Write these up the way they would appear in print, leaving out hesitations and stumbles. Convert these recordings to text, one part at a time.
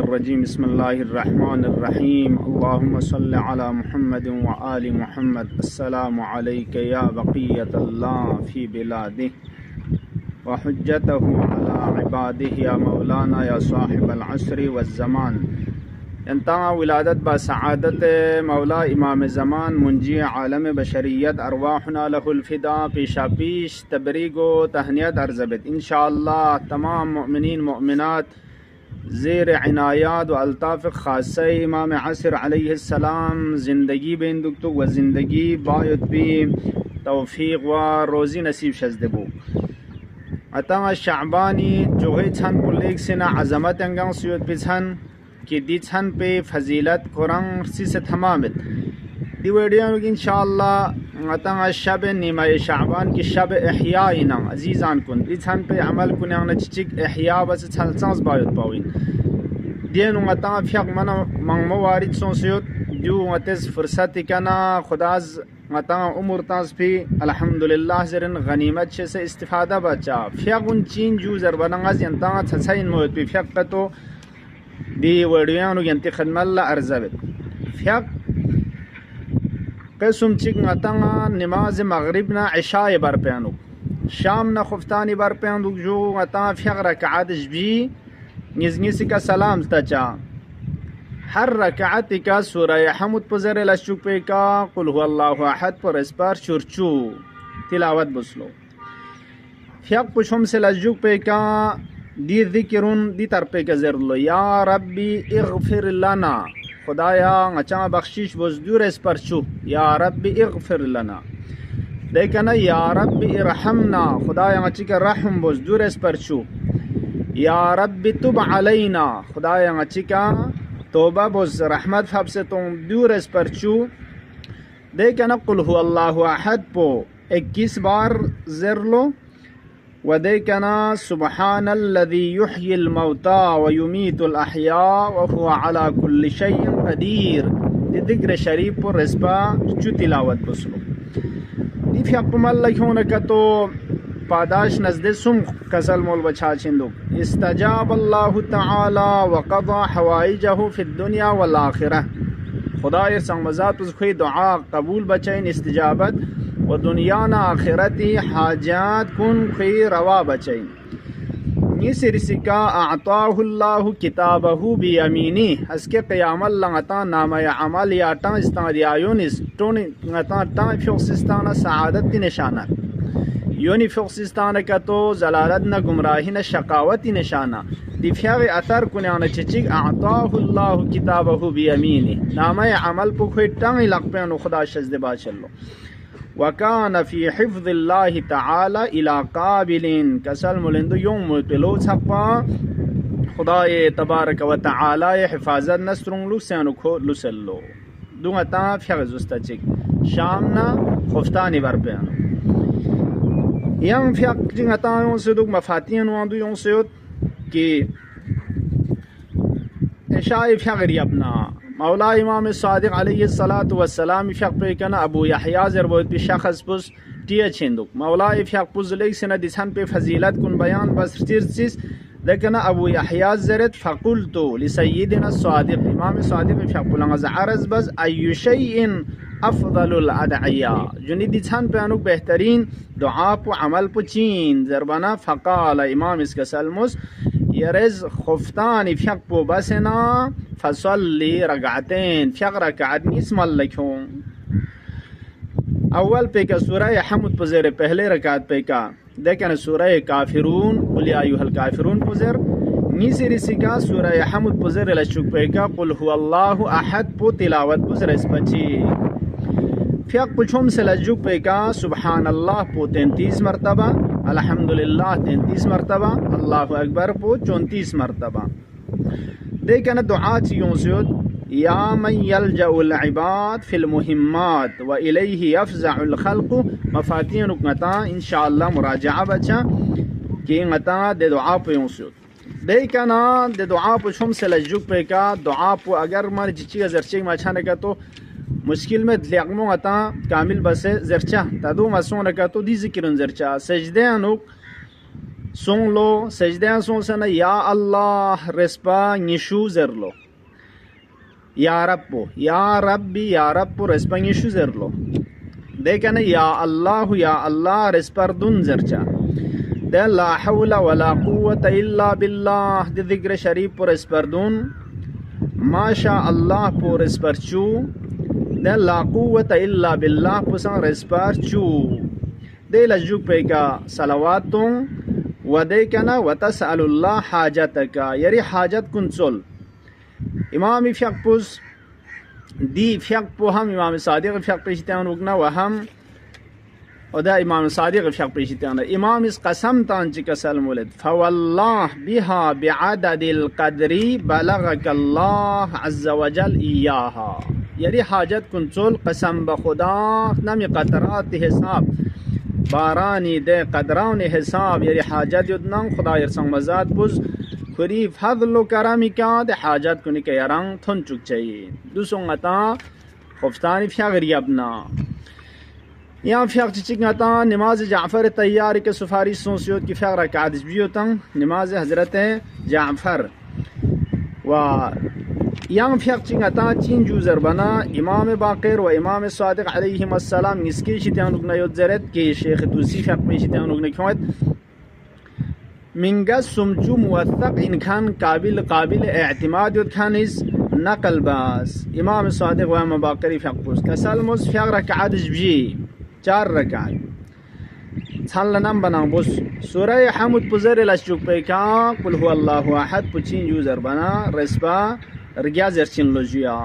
मिनश्शैतानिर्रजीम बिस्मिल्लाहिर्रहमानिर्रहीम अल्लाहुम्मा सल्लि अला मुहम्मद व आलि मुहम्मद अस्सलामु अलैका या बक़ियतल्लाह फ़ी बिलादिहि व हुज्जतहु अला इबादिहि या मौलाना या साहिबल अस्रि वज़्ज़मान यंता विलादत बा सआदत मौला इमाम ज़मान मुंजी आलम बशरियत अरवाहुना लहुल फ़िदा पेशा पेश तबरीग व तहनियत अर्ज़बित इंशाअल्लाह तमाम मोमिनीन मोमिनात ज़ेर इनायत व अल्ताफ़ ख़ासा इमाम असर अलैहिस्सलाम ज़िंदगी बेंदुक्तु व ज़िंदगी बायत भी तौफ़ीक़ व रोज़ी नसीब शज़दबू अता शाबानी जोहे छन पुलेक से ना अज़मत अंगां सुयत पिछन कि दी छन पे फजीलत कुरान से तमामित दी वीडियो इंशाअल्लाह अता शब नीमा शाबान की शब इह्या इना अजीज़ान कुन दी छन पे अमल कुन्यां नचिक इह्या बस छल सांस बायत पाविन दियन अता फ्याक मना मंगमो वारिद सोसियत जो अतस फुर्सत कना खुदाज अता उम्र तास भी अल्हम्दुलिल्लाह जरन गनीमत से इस्तिफादा बचा फ्याक उन चीन जो जरबनंगाज यंता छछाइन मोत भी फ्याक तो दी वीडियो यंती खदमल्ला अर्ज़बित फ्याक कसम चिक अता नमाज मगरिब ना इशा बर प्यानु शाम ना खुफ्तानी बर प्यानु जो अता फ्याक रकात भी निज़निस का सलाम तचा हर रकात का सूरह हमुद पज़र लशुक पे का कुल हुवल्लाहु अहद पर इस पर चुरचू तिलावत बसलो फ्याक पुछम से लशुक पे का दी ज़िक्रुन दी तर पे का ज़रलो या रब्बी इग़फिर लना खुदाया अच्छा बख्शिश बजदूर इस पर चू या रब्बी इग़फिर लना देखना या रब्बी इरहमना खुदाया अच्छी का रहम बजदूर इस पर चू या रब्बी तुब अलैना खुदाया अच्छी का तोबा बज रहमत फब से तुम दूर इस पर चू देखना कुल हुवल्लाहु अहद पो 21 बार ज़रलो व देखना सुब्हानल्लज़ी युह्यिल मौता व युमीतुल अहया व हुवा अला कुल्लि शैइन क़दीर ज़िक्र शरीफ पर इसपा चू तिलावत बसलो दी फ्याकमल लखों का तो पादाश नज़द सुम कसल मोल बचा चिंदो इस्तजाब अल्लाहु तआला व क़ज़ा हवाइजहु फ़िद दुनिया वल आखिरह खुदा ये संगमज़ात उसकी दुआ कबूल बचैन इस्तजाबत व दुनिया ना आखिरती हाजात कुन खुई रवा बचैन निसिरसिका अताहुल्लाहु किताबहु बियमीनी हसके क़यामल लंगता नामा अमल या टा इस्तादियायोन इस्टोन ngata टा फिक्सिस्ताना सआदत निशाना योनि फिक्सिस्ताना का तो जलालत न गुमराही न शकावती निशाना दिफ्याग अतर कुन्यान चिचिक अताहुल्लाहु किताबहु बियमीनी नामा अमल पुखै टांग लकपेन खुदा शजद बाचल्लो वकान फ़ी हिफ़्ज़िल्लाहि तआला इला काबिलिन कसल मुलिंदु यों मुतलो छपा खुदाए तबारक व तआला हिफाजत नस्रुंग लुसेनु खो लुसल्लो दुंगता फ्यागजुस्ता चिक शामना खुफ्तानी बरपेनो यंग फ्याग जिंगता यों से दुग मफातियन वांदु यों से कि इशाए फ्यागरी अपना मौला इमाम सादिक अलैहिस्सलातु वस्सलाम फ्याक पे कना अबू यहया ज़रबत पे शख़स पुस टिया छिंदुक मौला फ्याक पुस लेक से न दिसन पे फजीलत कुन बयान बस चिरसिस देखना अबू यहया ज़रत फ़कुल्तु लिसय्यिदिना सादिक इमाम सादिक फ्याक पुलंगा ज़अरज़ बस अय्यु शैइन अफ़ज़लुल अदइया जुनी दिसन पे अनुक बेहतरीन दुआ पु अमल पु चीन ज़रबना फ़क़ाल इमाम इसका सलमुस यरज़ खुफ्तानी फ्याक पु बसना फसल्ली रकातैन फ्याक रकात निस्मल लखों अव्वल पे का सूरह हमुद पुज़र पहले रकात पे का देखना सूरह काफिरून कुल या अय्युहल काफिरून पुज़र नीसिरिसी का सूरह हमुद पुज़र लशुक पे का कुल हुवल्लाहु अहद पु तिलावत पुज़र इस बची फ्याक पुछुम से लजुक पे का सुबहानल्लाह पु 33 मरतबा अल्हम्दुलिल्लाह 33 मरतबा अल्लाहु अकबर पु 34 मरतबा देखना दुआ चियों से या मन यलजउल इबाद फिल मुहिम्मात व इलैहि यफ़ज़उल खल्क़ु मफातिन रुकता इंशाअल्लाह मुराजा बचा कि ngata de दुआ पे से देखना de दुआ पुछुम से लजुक पे का दुआ पु अगर मर जिची जरचे माछाने का तो मुश्किल में ल्यागमो आता कामिल बसे जरचा तदो मसोन का तो दी जिक्र जरचा सजदे अनुक सुन लो सजदे सुन से न या अल्लाह रेस्पा निशु जरलो या रब्बी रेस्पा निशु जरलो देखे न या अल्लाह रेस्पर दुन जरचा दे ला हौला वला कुव्वता इल्ला बिल्लाह दे जिक्र शरीफ पर रेस्पर दुन माशा अल्लाह पर रेस्पर चू दे ला कुव्वता इल्ला बिल्लाह पुसन रेस्पर चू दे लजुक पे का सलावातों व दे कना व तसअलुल्लाह हाजतका यरी हाजत कुंसोल इमाम फ्यक्पुस दी फ्यक्पु हम इमाम सादिक फ्यक पेशितान उगना व हम ओदा इमाम सादिक फ्यक पेशितान इमाम इस कसम तान ची कसल मुलद फवल्लाह बिहा बिअददिल क़द्री बलगकल्लाह अज़्ज़ वजल इयाहा यरी हाजत कुंसोल कसम बखुदा नमी कतरात हिसाब बारानी दे कदरान हिसाब यरी हाजत युदना खुदा यरसंग मजाद बुज खुरी फضل करमी क्या दे हाजत कुनी के यरंग थन चुक चाहिए दुसोंगता खफ्तानी फ्यागरी अपना यहाँ फ्याग चिचिंगता नमाज जाफर तैयार के सुफारिश सोसियोत की फ्याग रकात बियोतंग नमाज हजरत जाफर व yang fiaq chingata chin juzer bana imam baqir wa imam sadiq alayhim assalam niski shitian lugna yodzaret ke sheikh tusi fiaq pe shitian lugna khawat minga sumju muwathaq in khan qabil i'timad yod khan is naql bas imam sadiq wa imam baqir fiaq pus kasal mus fiaq rak'at jbi 4 rak'at छान लनाम बना बस सूरह हमद पुजर लशुक पे का कुल हुवल्लाहु अहद पुचिन user बना रेस्पा रग्या जरचिन लोजिया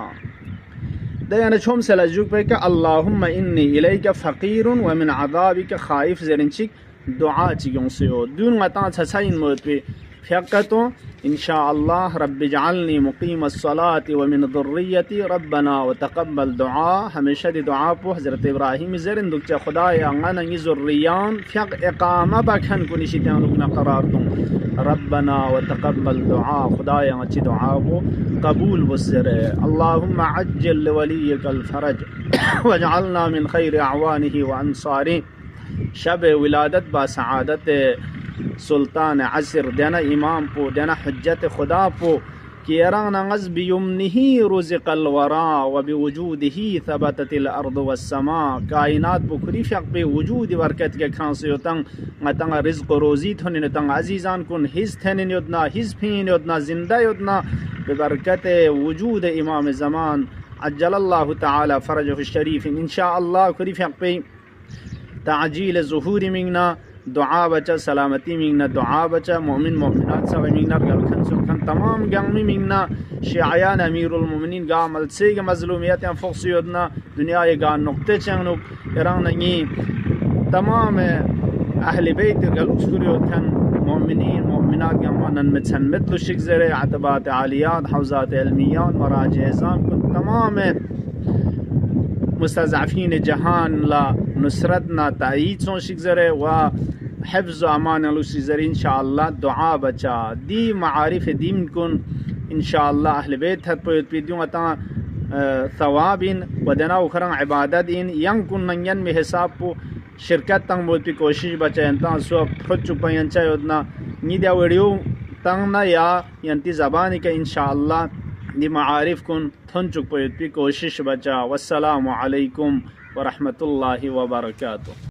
दयाना छोम से लजुक पे का अल्लाहुम्मा इन्नी इलैका फकीरुन व मिन अज़ाबिका खाइफ जरिंचिक दुआ चियों से हो दून मता छछा इन मोद पे फयकतो इंशाअल्लाह रब्बि जअलनी मुकीमस सलाति व मिन ज़ुर्रियती रब्बना व तक़ब्बल दुआ हमेशा दी दुआ पो हजरत इब्राहिम जरिन दुचा खुदाया अंगना नी ज़ुर्रियान फयक इकामा बखन कुनी शितान लुगना करार दूं रब्बना व तक़ब्बल दुआ खुदाया अच्छी दुआ को कबूल वसरे अल्लाहुम्मा अज्जिल वलियकल फरज वजअलना मिन खैर अवानिही व अंसारी शब विलादत बा सआदत सुल्तान असर देना इमाम पो देना हज्जत खुदा पो कि यराना गज़ बियुमनिही रुज़िक़ल वरा व बिवजूदिही थबततिल अर्द वस्समा कायनात पो खुरी फक पे वजूद बरकत के खांसे होतंग मतंग रिज़्क़ रोज़ी थोने तंग अजीजान कुन हिज थेने योदना हिज फीन योदना जिंदा योदना बबरकत वजूद इमाम ज़मान अज्जलल्लाहु तआला फरजहु शरीफ इंशाअल्लाह खुरी फक पे ताजील ज़ुहूर मिंगना दुआ बचा सलामती मिंगना दुआ बचा मोमिन मोमिनात सब मिंगना गलखन सुखन तमाम गंगमी मिंगना शियायान अमीरुल मोमिनीन गा मलसे के मजलूमियत या फक्स योदना दुनिया ये गा नुक्ते चंगनुक यरान नगी तमाम अहले बैत गलुस कुरियोतन मोमिनीन मोमिनात गमनन मिथन मिथल शिकजरे अतबात आलियात हौजात इल्मियात मराज एज़ाम कुन तमाम मुस्तज़अफ़ीन जहान ला नुसरत ना ताईद सो शिकजरे व हिफ्ज़ अमान अलुसिजर इंशाअल्लाह दुआ बचा दी मारिफ दीन कुन इंशाअल्लाह अहले बैत हत पे पिदुं अता सवाबिन वदना उखरं इबादत इन यंग कुन नयन में हिसाब पो शिरकत तंग मोद पे कोशिश बचा अंता सो खुद चुपायन चायोदना नीदिया वीडियो तंग ना या यंती ज़बानी का इंशाअल्लाह दी मारिफ कुन थन चुक पे कोशिश बचा वस्सलामु अलैकुम व रहमतुल्लाहि व बरकातुहू।